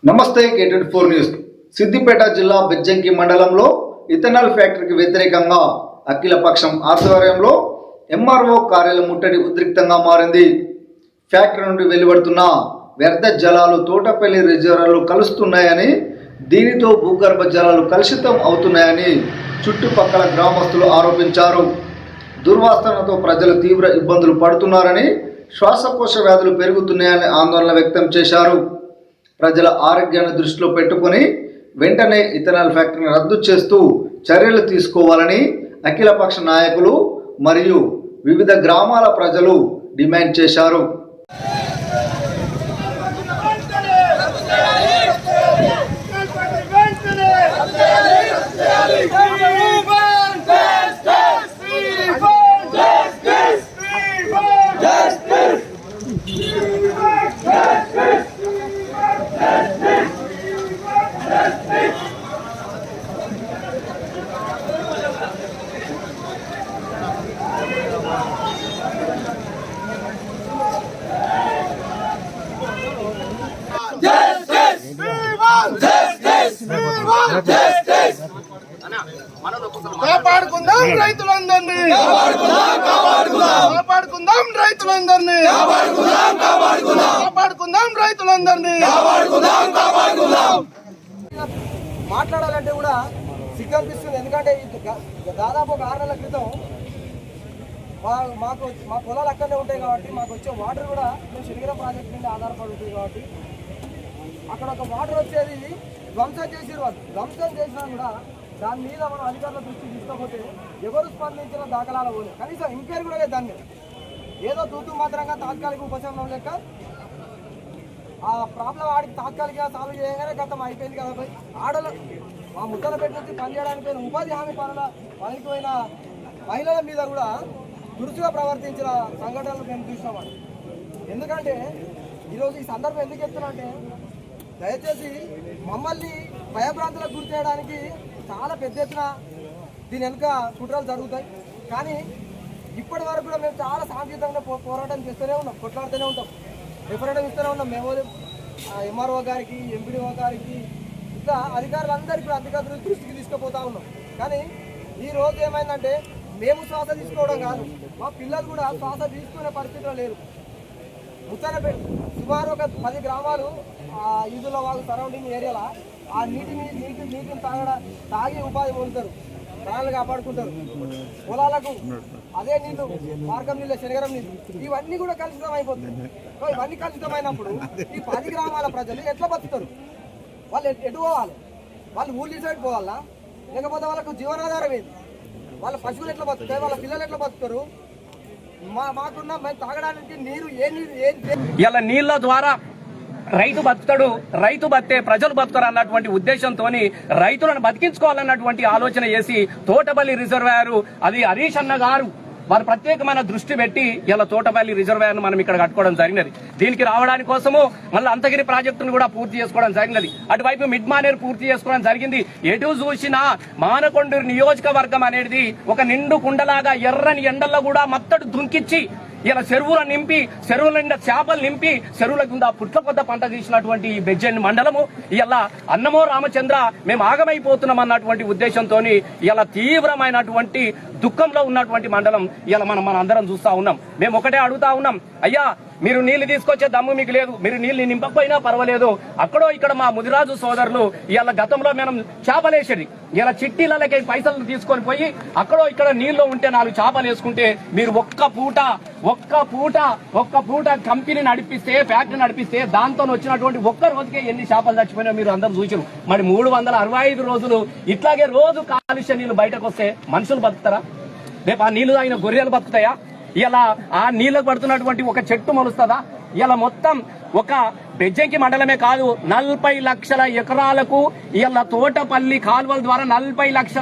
నమస్తే K24 news. Siddipet జిల్లా బెజ్జంకి మండలంలో ఇథనాల్ ఫ్యాక్టరీకి వ్యతిరేకంగా అఖిలపక్షం ఆధ్వర్యంలో ఎంఆర్ఓ కార్యాలయం ముట్టడి ఉద్రిక్తంగా మారింది. ఫ్యాక్టరీ నుండి వెలువడుతున్న వ్యర్థ జలాలు తోటపల్లి రిజర్వాయర్లు కలుస్తున్నాయని, దీనితో భూగర్భ జలాలు కలుషితం అవుతున్నాయని చుట్టుపక్కల గ్రామస్తులు ఆరోపించారు. దుర్వాసనతో ప్రజలు తీవ్ర ఇబ్బందులు పడుతున్నారని, శ్వాసకోశ వ్యాధులు పెరుగుతున్నాయని ఆందోళన వ్యక్తం చేశారు. ప్రజల ఆరోగ్యాన్ని దృష్టిలో పెట్టుకుని వెంటనే ఇథనాల్ ఫ్యాక్టరీని రద్దు చేస్తూ చర్యలు తీసుకోవాలని అఖిలపక్ష నాయకులు మరియు వివిధ గ్రామాల ప్రజలు డిమాండ్ చేశారు. కాపాడుకుందాం రైతులందరినీ, కాపాడుకుందాం రైతులందరినీ, కాపాడుకుందాం రైతులందరినీ. మాట్లాడాలంటే కూడా సిగ్గనిపిస్తుంది. ఎందుకంటే దాదాపు ఒక 6 నెలల క్రితం మా పొలాలు అక్కడనే ఉంటాయి కాబట్టి మాకు వచ్చే వాటర్ కూడా మేము శనిగిర ప్రాజెక్ట్ నుండి ఆధారపడి ఉంటుంది కాబట్టి అక్కడ ఒక వాటర్ వచ్చేది ధ్వంసం చేసిరు. ధ్వంసం చేసినా కూడా దాని మీద మనం అధికారుల దృష్టి తీసుకోకపోతే ఎవరు స్పందించిన దాఖలాలు పోలేదు. కనీసం ఎంక్వైరీ కూడా లేదు. దాన్ని ఏదో తూతూ మాత్రంగా తాత్కాలిక ఉపశమనం లెక్క ఆ ప్రాబ్లం ఆడికి తాత్కాలికంగా సాల్వ్ చేయగానే గతం అయిపోయింది కదా. పోయి ఆడలు మా ముద్దల పెట్టి నుంచి పనిచేయడానికి పోయిన ఉపాధి హామీ పనికి పోయిన మహిళల మీద కూడా దురుసుగా ప్రవర్తించిన సంఘటనలు మేము చూసినామని. ఎందుకంటే ఈరోజు ఈ సందర్భం ఎందుకు చెప్తున్నా అంటే, దయచేసి మమ్మల్ని భయభ్రాంతులకు గురి చేయడానికి చాలా పెద్ద ఎత్తున దీని వెనుక కుట్రలు జరుగుతాయి. కానీ ఇప్పటి వరకు కూడా మేము చాలా శాంతియుతంగా పోరాటం చేస్తూనే ఉన్నాం, కొట్లాడుతూనే ఉంటాం, రిఫరెండం ఇస్తూనే ఉన్నాం. మేము ఎంఆర్ఓ గారికి, ఎంపీడీఓ గారికి, ఇంకా అధికారులందరికీ కూడా అధికారుల దృష్టికి తీసుకుపోతా ఉన్నాం. కానీ ఈ రోజు ఏమైందంటే, మేము శ్వాస తీసుకోవడం కాదు, మా పిల్లలు కూడా శ్వాస తీసుకునే పరిస్థితిలో లేరు. ముత్తనపేట సుమారు ఒక 10 గ్రామాలు ఈదుల వాగు సరౌండింగ్ ఏరియాలో ఆ నీటిని తాగి ఉపాధి పొందుతారు, ప్రాణాలు కాపాడుకుంటారు. పొలాలకు అదే నీళ్లు, మార్గం నీళ్ళు, శనిగరం నీళ్ళు, ఇవన్నీ కూడా కలుషితం అయిపోతుంది. ఇవన్నీ కలుషితమైనప్పుడు ఈ 10 గ్రామాల ప్రజలు ఎట్లా బతుకుతారు? వాళ్ళు ఎటు పోవాలి? వాళ్ళు ఊళ్ళి సైడ్ పోవాలా? లేకపోతే వాళ్ళకు జీవనాధారం ఏంటి? వాళ్ళ పశువులు ఎట్లా బతుకుతాయి? వాళ్ళ పిల్లలు ఎట్లా బతుకుతారు? మాకున్న మేము తాగడానికి నీరు ఇలా నీళ్ల ద్వారా రైతు బతుకుతాడు, రైతు బతికే ప్రజలు బతుకుతారు అన్నటువంటి ఉద్దేశంతో రైతులను బతికించుకోవాలన్నటువంటి ఆలోచన చేసి తోటపల్లి రిజర్వాయర్, అది హరీష్ అన్న గారు వారు ప్రత్యేకమైన దృష్టి పెట్టి ఇలా తోటపల్లి రిజర్వాయర్ మనం ఇక్కడ కట్టుకోవడం జరిగినది. దీనికి రావడానికి కోసము మళ్ళీ అంతగిరి ప్రాజెక్టును కూడా పూర్తి చేసుకోవడం జరిగినది. అటువైపు మిడ్ మానేరు పూర్తి చేసుకోవడం జరిగింది. ఎటు చూసినా మానకొండూరు నియోజకవర్గం అనేది ఒక నిండు కుండలాగా ఎర్రని ఎండల్లో కూడా మత్తడు దుంకిచ్చి ఇలా చెరువులను నింపి, చెరువుల నిండా చేపలు నింపి, చెరువుల కింద పుట్ల కొద్ద పంట తీసినటువంటి ఈ బెజ్జంకి మండలము ఇలా అన్నమో రామచంద్ర మేము ఆగమైపోతున్నాం అన్నటువంటి ఉద్దేశంతో ఇలా తీవ్రమైనటువంటి దుఃఖంలో ఉన్నటువంటి మండలం ఇలా మనం అందరం చూస్తా ఉన్నాం. మేము ఒకటే అడుగుతా ఉన్నాం, అయ్యా మీరు నీళ్లు తీసుకొచ్చే దమ్ము మీకు లేదు, మీరు నీళ్లు నింపకపోయినా పర్వాలేదు. అక్కడో ఇక్కడ మా ముదిరాజు సోదరులు ఇలా గతంలో మనం చేపలేసేది, ఇలా చిట్టీలకి పైసలు తీసుకొని పోయి అక్కడో ఇక్కడ నీళ్లు ఉంటే 4 చేపలు వేసుకుంటే మీరు ఒక్క పూట కంపెనీ నడిపిస్తే, ఫ్యాక్టరీ నడిపిస్తే దాంతో వచ్చినటువంటి ఒక్క రోజుకే ఎన్ని చేపలు చచ్చిపోయినా మీరు అందరూ చూసారు. మరి 365 రోజులు ఇట్లాగే రోజు కాలుష్య నీళ్లు బయటకు వస్తే మనుషులు బతుకుతారా? రేపు ఆ నీళ్లు తాగిన గొర్రెలు బతుకుతాయా? ఇలా ఆ నీళ్లకు పడుతున్నటువంటి ఒక చెట్టు మొలుస్తుందా? ఇలా మొత్తం ఒక బెజ్జంకి మండలమే కాదు, 40 లక్షల ఎకరాలకు ఇలా తోటపల్లి కాలువల ద్వారా 40 లక్షల